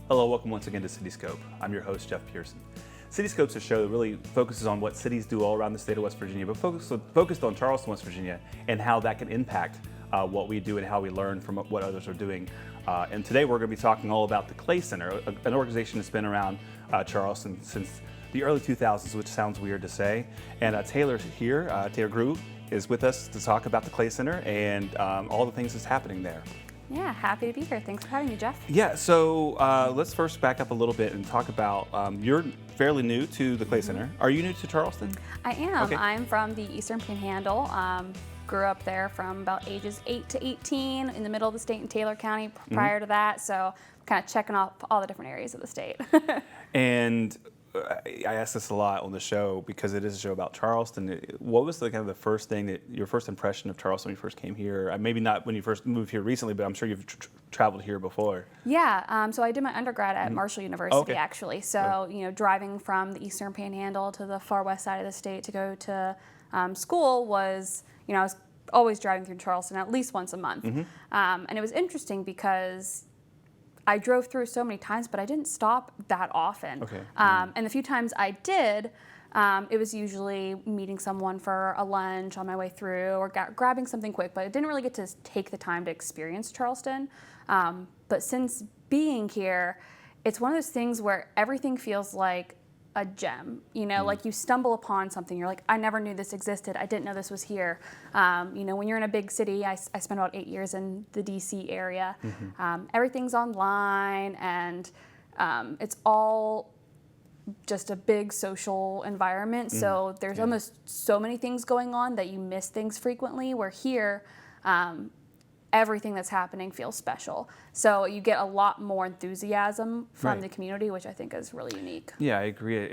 Hello, welcome once again to Cityscope. I'm your host, Jeff Pearson. Cityscope's a show that really focuses on what cities do all around the state of West Virginia, but focused on Charleston, West Virginia, and how that can impact what we do and how we learn from what others are doing. And today we're going to be talking all about the Clay Center, an organization that's been around Charleston since the early 2000s, which sounds weird to say. And Taylor's here, Taylor Grew is with us to talk about the Clay Center and all the things that's happening there. Yeah, happy to be here. Thanks for having me, Jeff. Yeah, so let's first back up a little bit and talk about, you're fairly new to the Clay Center. Are you new to Charleston? I am. Okay. I'm from the Eastern Panhandle. Grew up there from about ages 8 to 18 in the middle of the state in Taylor County prior to that, so kind of checking off all the different areas of the state. And I ask this a lot on the show because it is a show about Charleston. What was the kind of the first thing that your first impression of Charleston when you first came here? Maybe not when you first moved here recently, but I'm sure you've traveled here before. Yeah, so I did my undergrad at Marshall University, Okay. actually. So, driving from the Eastern Panhandle to the far west side of the state to go to school was, I was always driving through Charleston at least once a month. And it was interesting because I drove through so many times, but I didn't stop that often. Okay. And the few times I did, it was usually meeting someone for a lunch on my way through or grabbing something quick, but I didn't really get to take the time to experience Charleston. But since being here, it's one of those things where everything feels like a gem, like you stumble upon something, you're like, I never knew this existed, I didn't know this was here. When you're in a big city, I spent about 8 years in the DC area, everything's online and it's all just a big social environment, so there's almost so many things going on that you miss things frequently, where here, everything that's happening feels special. So you get a lot more enthusiasm from the community, which I think is really unique. Yeah, I agree.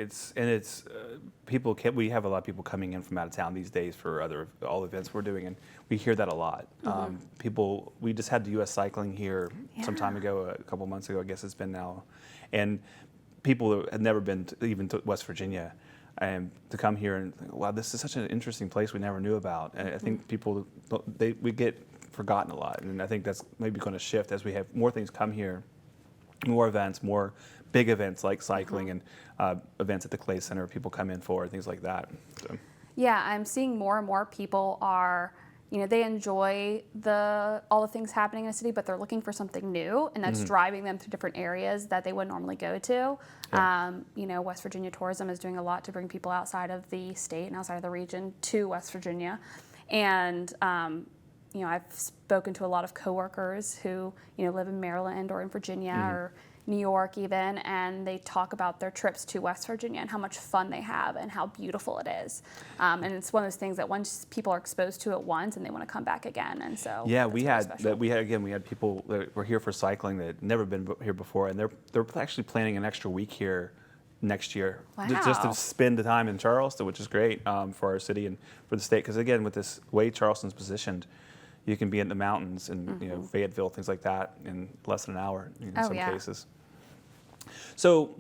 We have a lot of people coming in from out of town these days for all the events we're doing, and we hear that a lot. We just had the U.S. Cycling here some time ago, a couple months ago, I guess it's been now, and people that had never been even to West Virginia, and to come here and think, wow, this is such an interesting place we never knew about. And I think people, we get forgotten a lot, and I think that's maybe going to shift as we have more things come here, more events, more big events like cycling and events at the Clay Center people come in for, things like that. So. Yeah, I'm seeing more and more people are, they enjoy all the things happening in a city, but they're looking for something new, and that's driving them to different areas that they wouldn't normally go to. Yeah. West Virginia tourism is doing a lot to bring people outside of the state and outside of the region to West Virginia. And I've spoken to a lot of coworkers who, live in Maryland or in Virginia or New York even, and they talk about their trips to West Virginia and how much fun they have and how beautiful it is. And it's one of those things that once people are exposed to it once, and they want to come back again. And so yeah, we had people that were here for cycling that had never been here before, and they're actually planning an extra week here next year. Wow. Just to spend the time in Charleston, which is great for our city and for the state. Because again, with this way Charleston's positioned, you can be in the mountains and Fayetteville, things like that, in less than an hour in some cases. So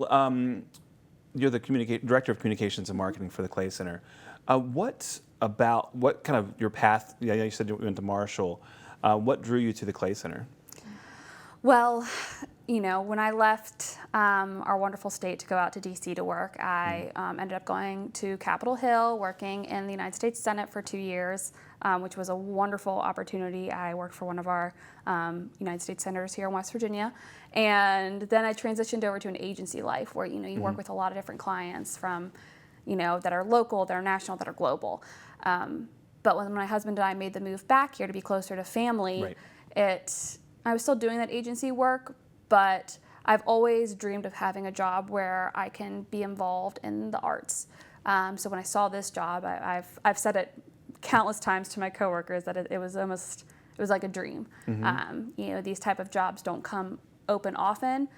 you're the Director of Communications and Marketing for the Clay Center. What kind of your path, you said you went to Marshall, what drew you to the Clay Center? Well, when I left our wonderful state to go out to DC to work, I ended up going to Capitol Hill, working in the United States Senate for 2 years, which was a wonderful opportunity. I worked for one of our United States senators here in West Virginia. And then I transitioned over to an agency life where, you work with a lot of different clients from, that are local, that are national, that are global. But when my husband and I made the move back here to be closer to family, I was still doing that agency work, but I've always dreamed of having a job where I can be involved in the arts. So when I saw this job, I've said it countless times to my coworkers that it was like a dream. These type of jobs don't come open often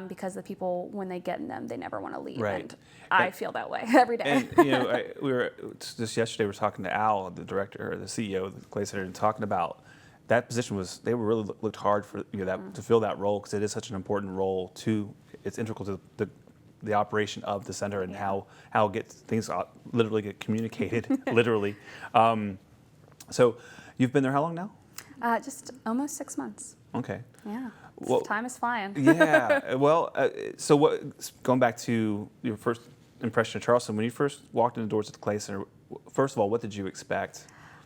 because the people, when they get in them, they never want to leave. Right. And I feel that way every day. And we were just yesterday. We were talking to Al, the director or the CEO of the Clay Center, and talking about that position they were really looked hard for to fill that role because it is such an important role it's integral to the operation of the center and how things literally get communicated literally. So you've been there how long now? Just almost 6 months. Okay. Yeah. Well, time is flying. yeah. Well, so going back to your first impression of Charleston, when you first walked in the doors of the Clay Center, first of all, what did you expect?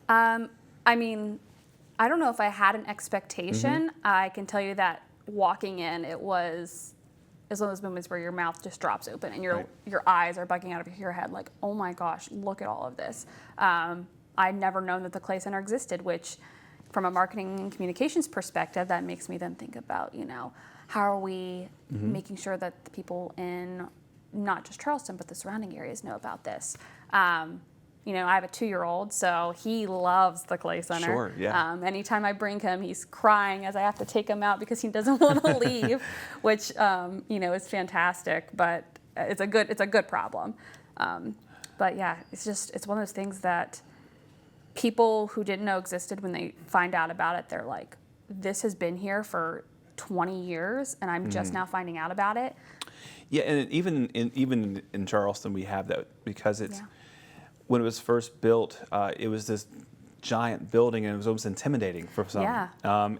I mean, I don't know if I had an expectation. Mm-hmm. I can tell you that walking in, it's one of those moments where your mouth just drops open and Right. your eyes are bugging out of your head, like, oh my gosh, look at all of this. I'd never known that the Clay Center existed, which from a marketing and communications perspective, that makes me then think about, how are we making sure that the people in not just Charleston, but the surrounding areas know about this. I have a 2-year-old, so he loves the Clay Center. Sure, yeah. Anytime I bring him, he's crying as I have to take him out because he doesn't want to leave, which is fantastic. But it's a good problem. But yeah, it's one of those things that people who didn't know existed, when they find out about it, they're like, "This has been here for 20 years, and I'm just now finding out about it." Yeah, and even in Charleston, we have that because it's. Yeah. When it was first built, it was this giant building, and it was almost intimidating for some. Yeah.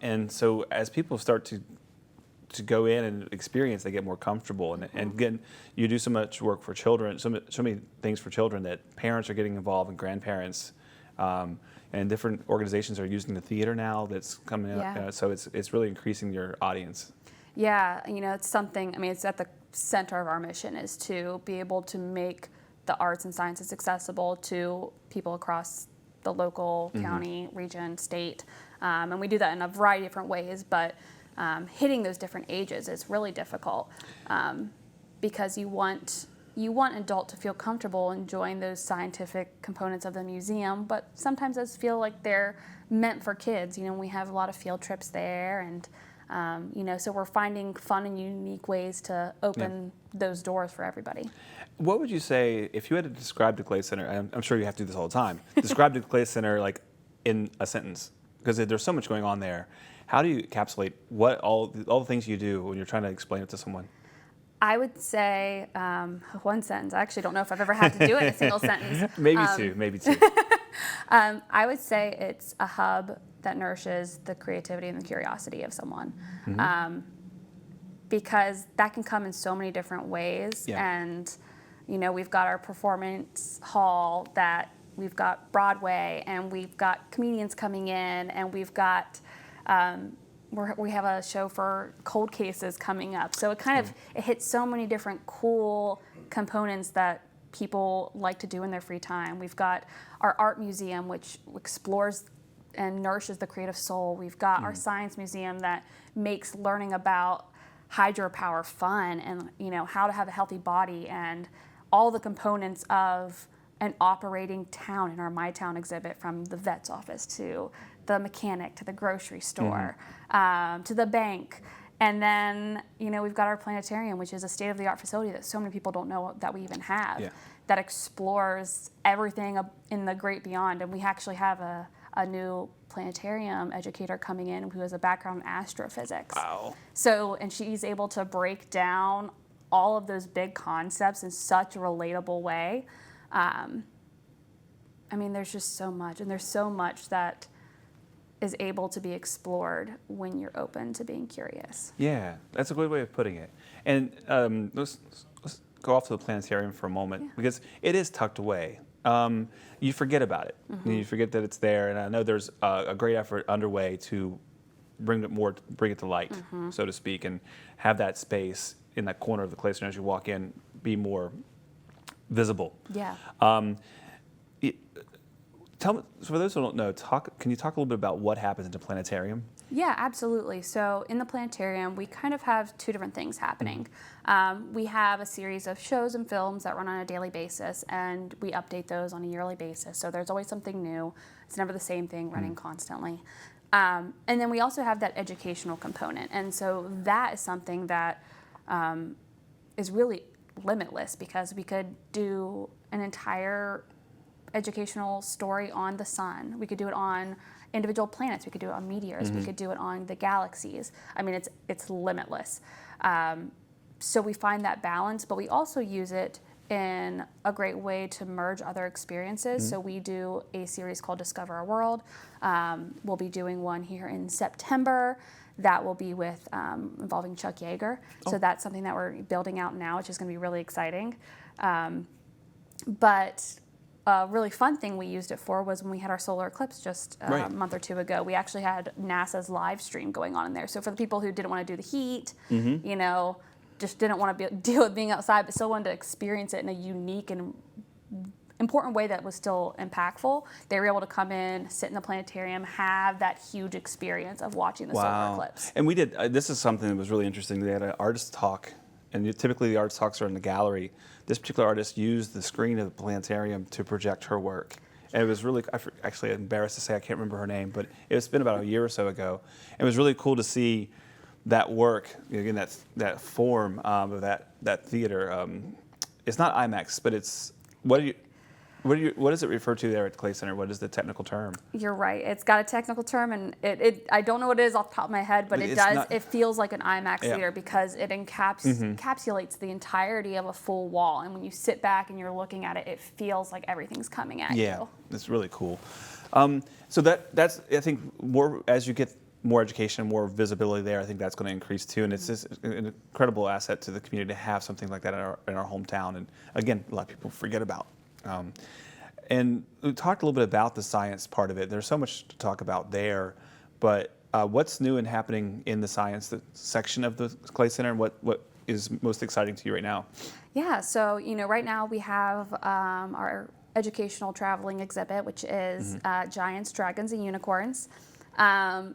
And so as people start to go in and experience, they get more comfortable. And again, you do so much work for children, so many things for children, that parents are getting involved, and grandparents, and different organizations are using the theater now that's coming Yeah. up. So it's really increasing your audience. Yeah, it's something, it's at the center of our mission, is to be able to make the arts and sciences accessible to people across the local, county, region, state. And we do that in a variety of different ways, but hitting those different ages is really difficult, because you want an adult to feel comfortable enjoying those scientific components of the museum, but sometimes those feel like they're meant for kids. We have a lot of field trips there, and so we're finding fun and unique ways to open those doors for everybody. What would you say if you had to describe the Clay Center? I'm sure you have to do this all the time. Describe the Clay Center like in a sentence, because there's so much going on there. How do you encapsulate what all the things you do when you're trying to explain it to someone? I would say one sentence. I actually don't know if I've ever had to do it in a single sentence. Maybe two. I would say it's a hub that nourishes the creativity and the curiosity of someone. Because that can come in so many different ways. Yeah. And, we've got our performance hall, that we've got Broadway, and we've got comedians coming in, and we've got, we have a show for cold cases coming up. So it hits so many different cool components that people like to do in their free time. We've got our art museum, which explores and nourishes the creative soul. We've got our science museum that makes learning about hydropower fun, and how to have a healthy body, and all the components of an operating town in our My Town exhibit, from the vet's office to the mechanic to the grocery store, to the bank. And then we've got our planetarium, which is a state-of-the-art facility that so many people don't know that we even have, that explores everything in the great beyond. And we actually have a new planetarium educator coming in who has a background in astrophysics. Wow. So, and she's able to break down all of those big concepts in such a relatable way. There's just so much, and there's so much that is able to be explored when you're open to being curious. Yeah, that's a good way of putting it. And let's go off to the planetarium for a moment, because it is tucked away. You forget about it. You forget that it's there, and I know there's a great effort underway to bring it to light, so to speak, and have that space in that corner of the Clay Center as you walk in be more visible. Yeah. Tell me, so for those who don't know, can you talk a little bit about what happens in the planetarium? Yeah, absolutely. So in the planetarium, we kind of have two different things happening. We have a series of shows and films that run on a daily basis, and we update those on a yearly basis. So there's always something new. It's never the same thing running constantly. And then we also have that educational component. And so that is something that is really limitless, because we could do an entire educational story on the sun. We could do it on individual planets. We could do it on meteors. We could do it on the galaxies. It's limitless. So we find that balance, but we also use it in a great way to merge other experiences. So we do a series called Discover Our World. We'll be doing one here in September that will be with involving Chuck Yeager. So that's something that we're building out now, which is going to be really exciting. But a really fun thing we used it for was when we had our solar eclipse just a month or two ago. We actually had NASA's live stream going on in there. So for the people who didn't want to do the heat, you know, just didn't want to deal with being outside, but still wanted to experience it in a unique and important way that was still impactful, they were able to come in, sit in the planetarium, have that huge experience of watching the solar eclipse. And we did, this is something that was really interesting. They had an artist talk, and typically the artist talks are in the gallery. This particular artist used the screen of the planetarium to project her work. And it was really, actually embarrassed to say I can't remember her name, but it's been about a year or so ago. It was really cool to see that work, again, that form of that theater. It's not IMAX, but it's, what does it refer to there at the Clay Center? What is the technical term? You're right. It's got a technical term, and I don't know what it is off the top of my head, but it feels like an IMAX theater because it encapsulates the entirety of a full wall. And when you sit back and you're looking at it, it feels like everything's coming at you. Yeah, it's really cool. So that's, I think, more as you get more education, more visibility there, I think that's going to increase too. And it's just an incredible asset to the community to have something like that in our hometown. And again, a lot of people forget about. And we talked a little bit about the science part of it. There's so much to talk about there, but what's new and happening in the science section of the Clay Center, and what is most exciting to you right now? Yeah, so right now we have our educational traveling exhibit, which is Giants, Dragons, and Unicorns.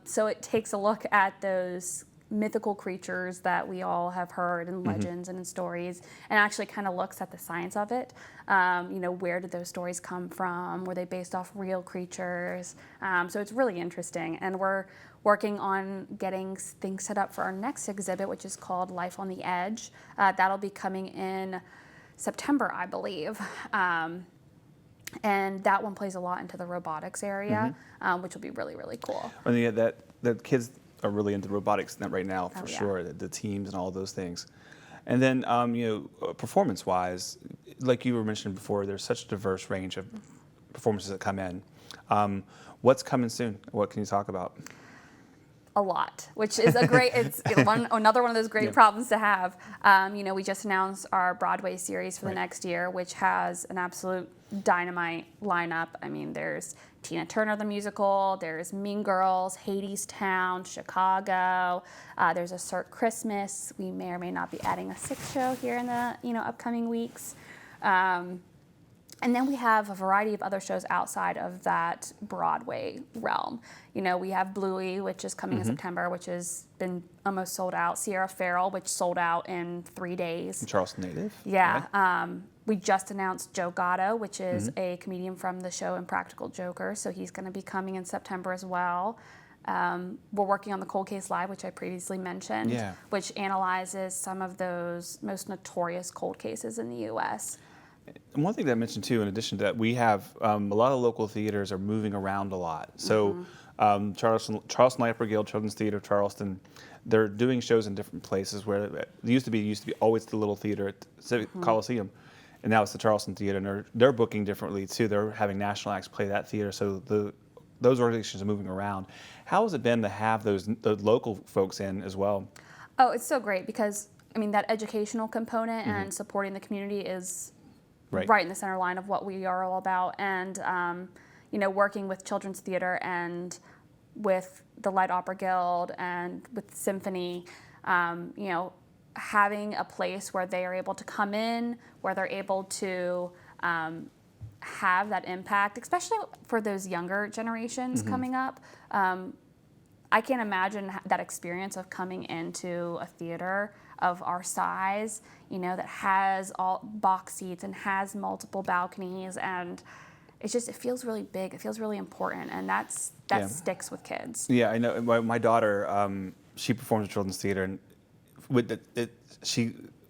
So it takes a look at those mythical creatures that we all have heard in legends and in stories, and actually kind of looks at the science of it. Where did those stories come from? Were they based off real creatures? So it's really interesting, and we're working on getting things set up for our next exhibit, which is called Life on the Edge. That'll be coming in September, I believe. And that one plays a lot into the robotics area, which will be really, really cool. And yeah, that kids are really into robotics right now, for sure, the teams and all of those things. And then, performance-wise, like you were mentioning before, there's such a diverse range of performances that come in. What's coming soon? What can you talk about? A lot, which is another one of those great problems to have. We just announced our Broadway series for the next year, which has an absolute dynamite lineup. I mean, there's Tina Turner the musical, there's Mean Girls, Hadestown, Chicago. There's a Cirque Christmas. We may or may not be adding a sixth show here in the upcoming weeks. And then we have a variety of other shows outside of that Broadway realm. We have Bluey, which is coming in September, which has been almost sold out. Sierra Farrell, which sold out in 3 days. Charleston native. Yeah. We just announced Joe Gatto, which is a comedian from the show Impractical Joker. So he's going to be coming in September as well. We're working on the Cold Case Live, which I previously mentioned, which analyzes some of those most notorious cold cases in the U.S. And one thing that I mentioned too, in addition to that, we have a lot of local theaters are moving around a lot. So Charleston Light Brigade, Children's Theater of Charleston, they're doing shows in different places where it used to be always the little theater at the Civic Coliseum, and now it's the Charleston Theater, and they're booking differently too. They're having national acts play that theater, so those organizations are moving around. How has it been to have the local folks in as well? Oh, it's so great because that educational component and supporting the community is right in the center line of what we are all about. And, working with Children's Theater and with the Light Opera Guild and with Symphony, having a place where they are able to come in, where they're able to have that impact, especially for those younger generations coming up. I can't imagine that experience of coming into a theater of our size, that has all box seats and has multiple balconies, and it feels really big. It feels really important, and that sticks with kids. Yeah, I know. My daughter, she performs at Children's Theater, and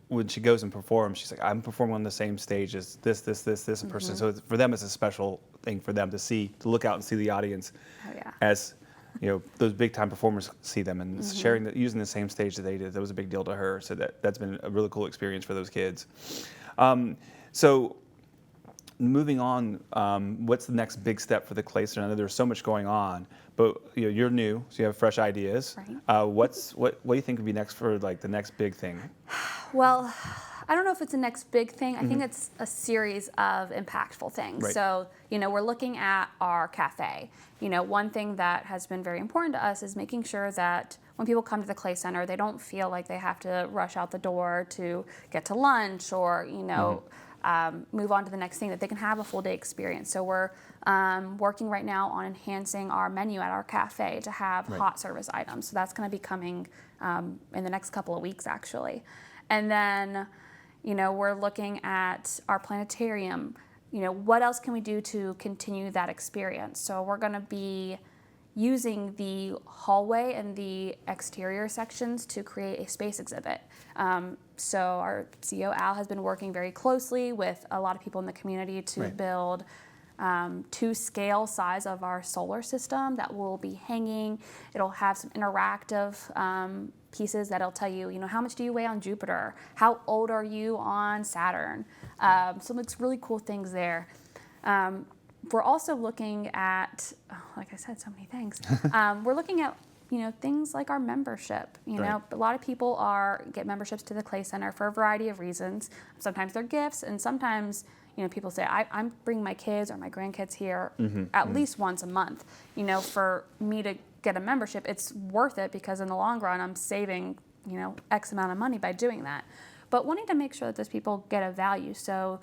when she goes and performs, she's like, I'm performing on the same stage as this person. So for them, it's a special thing for them to look out and see the audience as those big time performers see them, and using the same stage that they did. That was a big deal to her. So that's been a really cool experience for those kids. So moving on, what's the next big step for the Clay Center? I know there's so much going on, but you're new, so you have fresh ideas. Right. What do you think would be next for like the next big thing? Well, I don't know if it's the next big thing. I think it's a series of impactful things. Right. So, we're looking at our cafe. One thing that has been very important to us is making sure that when people come to the Clay Center, they don't feel like they have to rush out the door to get to lunch or, move on to the next thing, that they can have a full day experience. So we're working right now on enhancing our menu at our cafe to have hot service items. So that's going to be coming in the next couple of weeks, actually. And then, we're looking at our planetarium. What else can we do to continue that experience? So we're going to be using the hallway and the exterior sections to create a space exhibit. So our CEO, Al, has been working very closely with a lot of people in the community to build to scale size of our solar system that will be hanging. It'll have some interactive pieces that'll tell you, how much do you weigh on Jupiter? How old are you on Saturn? Some really cool things there. We're also looking at, like I said, so many things. We're looking at, things like our membership. A lot of people get memberships to the Clay Center for a variety of reasons. Sometimes they're gifts, and sometimes, people say, I'm bringing my kids or my grandkids here at least once a month. For me to get a membership, it's worth it because in the long run, I'm saving, X amount of money by doing that. But wanting to make sure that those people get a value. So,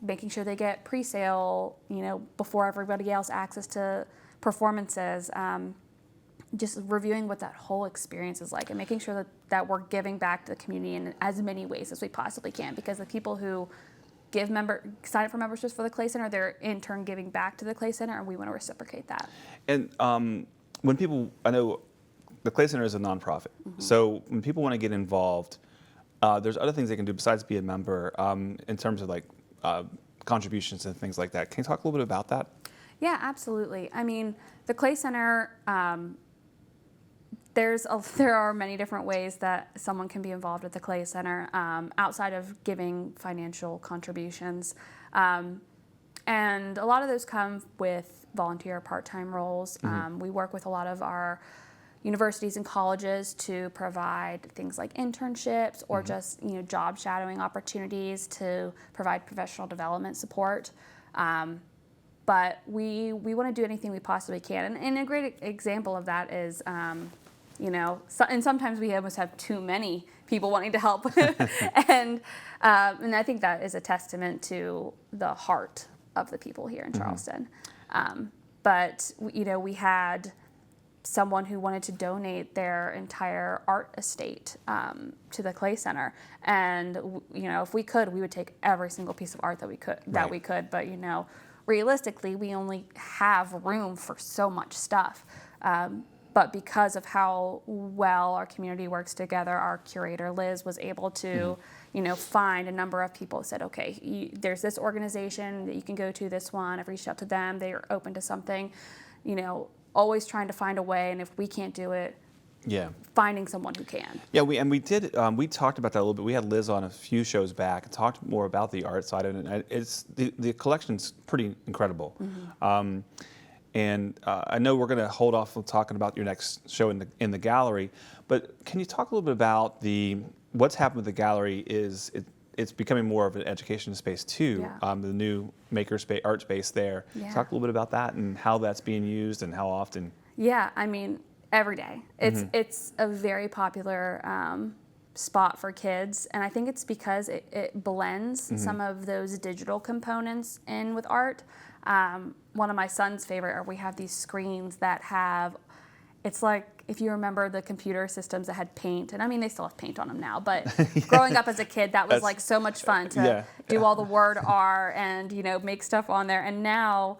making sure they get pre-sale, before everybody else, access to performances, just reviewing what that whole experience is like and making sure that we're giving back to the community in as many ways as we possibly can, because the people who sign up for memberships for the Clay Center, they're in turn giving back to the Clay Center, and we want to reciprocate that. And I know the Clay Center is a nonprofit, so when people want to get involved, there's other things they can do besides be a member in terms of like contributions and things like that. Can you talk a little bit about that? Yeah, absolutely. I mean, the Clay Center, there are many different ways that someone can be involved at the Clay Center outside of giving financial contributions. And a lot of those come with volunteer part-time roles. We work with a lot of our universities and colleges to provide things like internships or just job shadowing opportunities to provide professional development support. But we want to do anything we possibly can. And a great example of that is, and sometimes we almost have too many people wanting to help. and I think that is a testament to the heart of the people here in Charleston. But we had someone who wanted to donate their entire art estate to the Clay Center, and if we could, we would take every single piece of art that we could. But realistically, we only have room for so much stuff. But because of how well our community works together, our curator Liz was able to find a number of people who said, okay, there's this organization that you can go to, this one. I've reached out to them. They are open to something. Always trying to find a way, and if we can't do it, finding someone who can. Yeah, we talked about that a little bit. We had Liz on a few shows back and talked more about the art side of it. And it's the collection's pretty incredible. And I know we're going to hold off on talking about your next show in the gallery, but can you talk a little bit about what's happened with the gallery? It's becoming more of an education space too. The new maker space, art space there. Talk a little bit about that and how that's being used and how often. Yeah, I mean, every day. It's a very popular spot for kids, and I think it's because it blends some of those digital components in with art. One of my son's favorite, we have these screens that have, it's like, if you remember the computer systems that had paint, and I mean, they still have paint on them now, but growing up as a kid, that was like so much fun to do all the word art and, make stuff on there. And now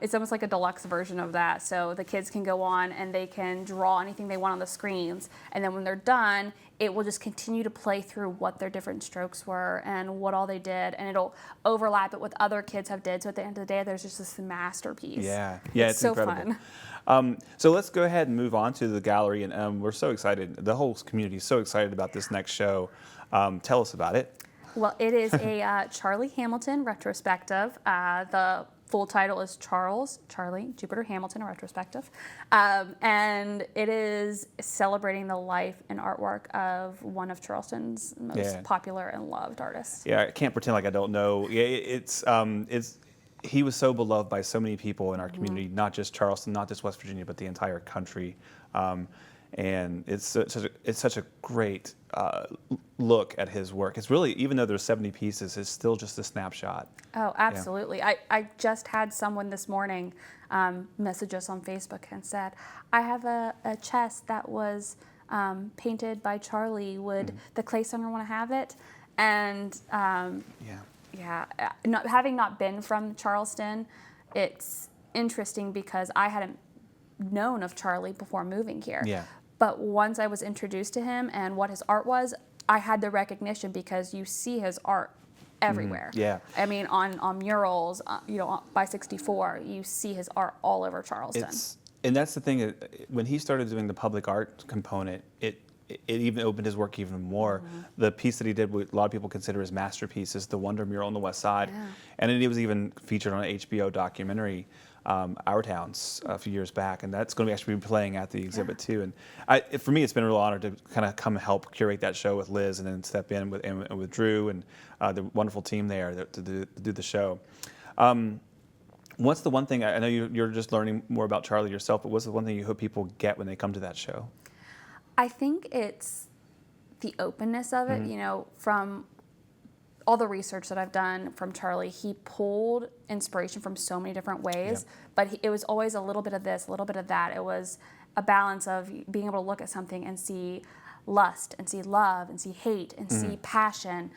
it's almost like a deluxe version of that. So the kids can go on and they can draw anything they want on the screens. And then when they're done, it will just continue to play through what their different strokes were and what all they did. And it'll overlap it with other kids have did. So at the end of the day, there's just this masterpiece. Yeah, it's so incredible. Fun. So let's go ahead and move on to the gallery. And we're so excited. The whole community is so excited about this next show. Tell us about it. Well, it is a Charlie Hamilton retrospective. The full title is Charlie Jupiter Hamilton, a retrospective. And it is celebrating the life and artwork of one of Charleston's most popular and loved artists. Yeah, I can't pretend like I don't know. Yeah, it's he was so beloved by so many people in our community, not just Charleston, not just West Virginia, but the entire country. And it's such a great look at his work. It's really, even though there's 70 pieces, it's still just a snapshot. Oh, absolutely. Yeah. I just had someone this morning message us on Facebook and said, I have a chest that was painted by Charlie. Would the clay center want to have it? And having not been from Charleston, it's interesting because I hadn't known of Charlie before moving here. Yeah. But once I was introduced to him and what his art was, I had the recognition because you see his art everywhere. Yeah. I mean, on murals, by 64, you see his art all over Charleston. And that's the thing, when he started doing the public art component, it even opened his work even more. The piece that he did, what a lot of people consider his masterpiece, is the Wonder Mural on the West Side. Yeah. And it was even featured on an HBO documentary, Our Towns, a few years back, and that's going to actually be playing at the exhibit too. And for me, it's been a real honor to kind of come help curate that show with Liz, and then step in with Drew and the wonderful team there to do the show. What's the one thing, I know you're just learning more about Charlie yourself, but what's the one thing you hope people get when they come to that show? I think it's the openness of it, from all the research that I've done from Charlie. He pulled inspiration from so many different ways, but it was always a little bit of this, a little bit of that. It was a balance of being able to look at something and see lust and see love and see hate and see passion.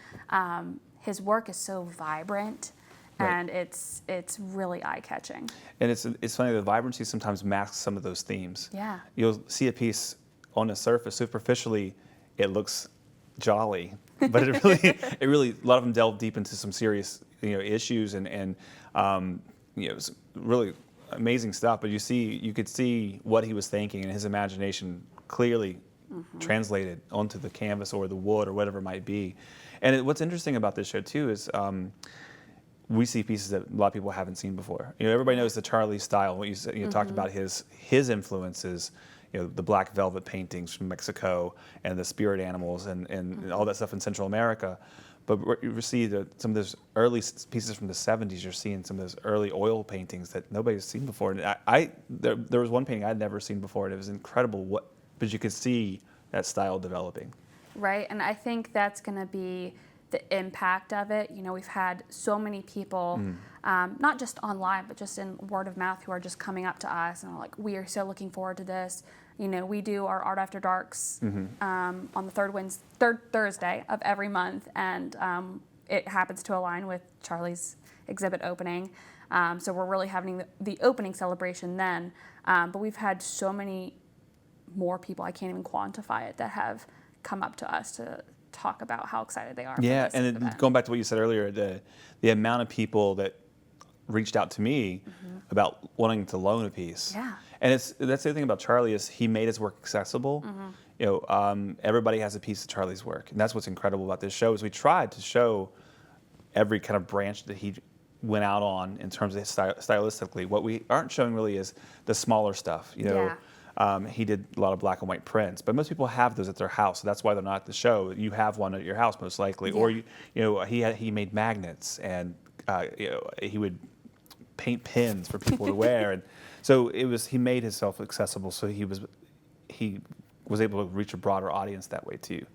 His work is so vibrant. Right. And it's really eye-catching. And it's funny, the vibrancy sometimes masks some of those themes. Yeah. You'll see a piece on the surface, superficially, it looks jolly, but it really, a lot of them delve deep into some serious, issues and really amazing stuff. But you could see what he was thinking, and his imagination clearly translated onto the canvas or the wood or whatever it might be. And what's interesting about this show too is we see pieces that a lot of people haven't seen before. Everybody knows the Charlie style. What you said, talked about his influences. The black velvet paintings from Mexico and the spirit animals and all that stuff in Central America. But you see some of those early pieces from the 70s, you're seeing some of those early oil paintings that nobody's seen before. And there was one painting I'd never seen before, and it was incredible, but you could see that style developing. Right, and I think that's going to be the impact of it. We've had so many people, not just online, but just in word of mouth, who are just coming up to us and are like, we are so looking forward to this. We do our Art After Darks on the third Thursday of every month, and it happens to align with Charlie's exhibit opening. So we're really having the opening celebration then. But we've had so many more people, I can't even quantify it, that have come up to us to talk about how excited they are. Yeah, for this and event. Going back to what you said earlier, the amount of people that reached out to me about wanting to loan a piece. Yeah. And that's the other thing about Charlie is he made his work accessible. Everybody has a piece of Charlie's work, and that's what's incredible about this show. Is we tried to show every kind of branch that he went out on in terms of stylistically. What we aren't showing really is the smaller stuff. He did a lot of black and white prints, but most people have those at their house, so that's why they're not at the show. You have one at your house most likely, or he made magnets, and he would paint pins for people to wear, and so he made himself accessible, so he was able to reach a broader audience that way too.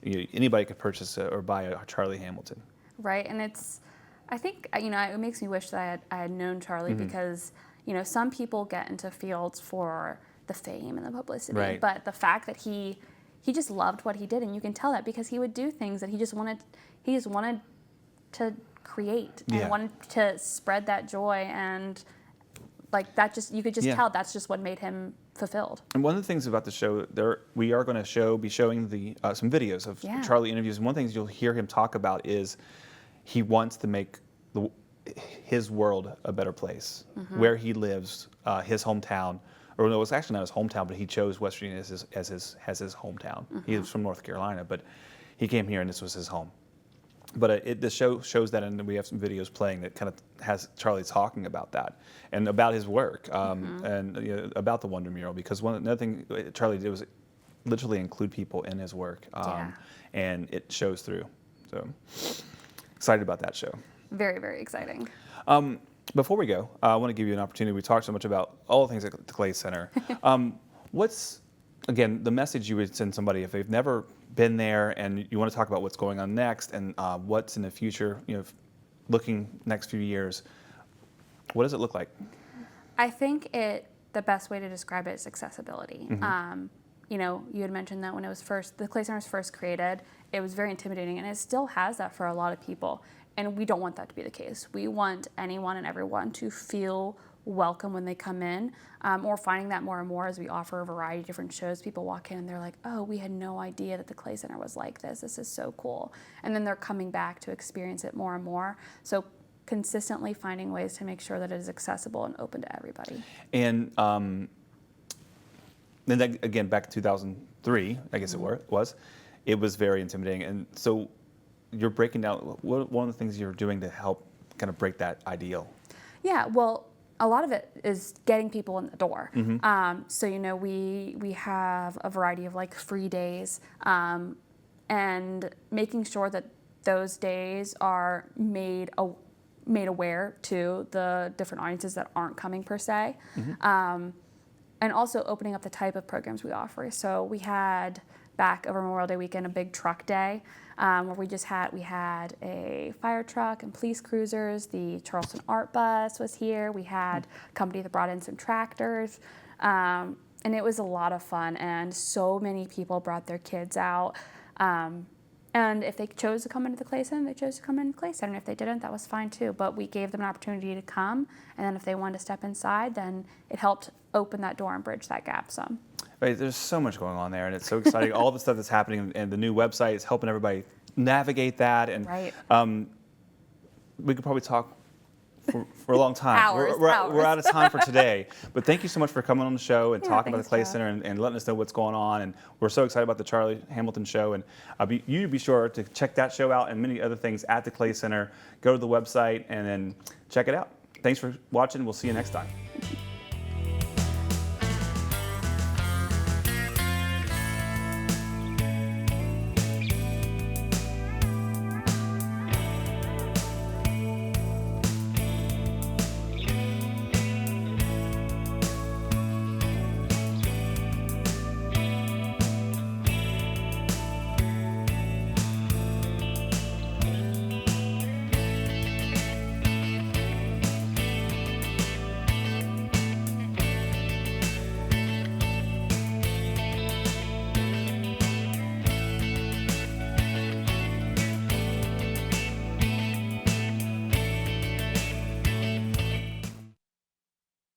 Anybody could purchase or buy a Charlie Hamilton. Right, and I think it makes me wish that I had known Charlie because some people get into fields for the fame and the publicity, right. But the fact that he just loved what he did, and you can tell that because he would do things that he just wanted to create and wanted to spread that joy, and like that you could just tell that's just what made him fulfilled. And one of the things about the show, we are going to be showing some videos of Charlie interviews, and one of the things you'll hear him talk about is he wants to make his world a better place, where he lives, his hometown. Or no, it's actually not his hometown, but he chose West Virginia as his hometown. He was from North Carolina, but he came here and this was his home. But the show shows that, and we have some videos playing that kind of has Charlie talking about that and about his work and about the Wonder Mural. Because another thing Charlie did was literally include people in his work, and it shows through. So excited about that show. Very, very exciting. Before we go, I want to give you an opportunity. We talked so much about all the things at the Clay Center. What's, again, the message you would send somebody if they've never been there and you want to talk about what's going on next and what's in the future, looking next few years, what does it look like? I think the best way to describe it is accessibility. You had mentioned that when the Clay Center was first created, it was very intimidating, and it still has that for a lot of people. And we don't want that to be the case. We want anyone and everyone to feel welcome when they come in. We're finding that more and more as we offer a variety of different shows. People walk in and they're like, oh, we had no idea that the Clay Center was like this. This is so cool. And then they're coming back to experience it more and more. So consistently finding ways to make sure that it is accessible and open to everybody. And then again, back in 2003, I guess it was very intimidating. And so you're breaking down, one of the things you're doing to help kind of break that ideal? Yeah, well, a lot of it is getting people in the door. So, we have a variety of free days and making sure that those days are made aware to the different audiences that aren't coming per se. And also opening up the type of programs we offer. So we had back over Memorial Day weekend a big truck day where we had a fire truck and police cruisers. The Charleston Art Bus was here. We had a company that brought in some tractors. And it was a lot of fun, and so many people brought their kids out. And if they chose to come into the Clay Center, they chose to come into the Clay Center. And if they didn't, that was fine too. But we gave them an opportunity to come, and then if they wanted to step inside, then it helped open that door and bridge that gap some. Right, there's so much going on there, and it's so exciting. All the stuff that's happening, and the new website is helping everybody navigate that. And we could probably talk for a long time. Hours. We're out of time for today. But thank you so much for coming on the show and talking about the Clay Jeff. Center and letting us know what's going on. And we're so excited about the Charlie Hamilton show. And you be sure to check that show out and many other things at the Clay Center. Go to the website and then check it out. Thanks for watching. We'll see you next time.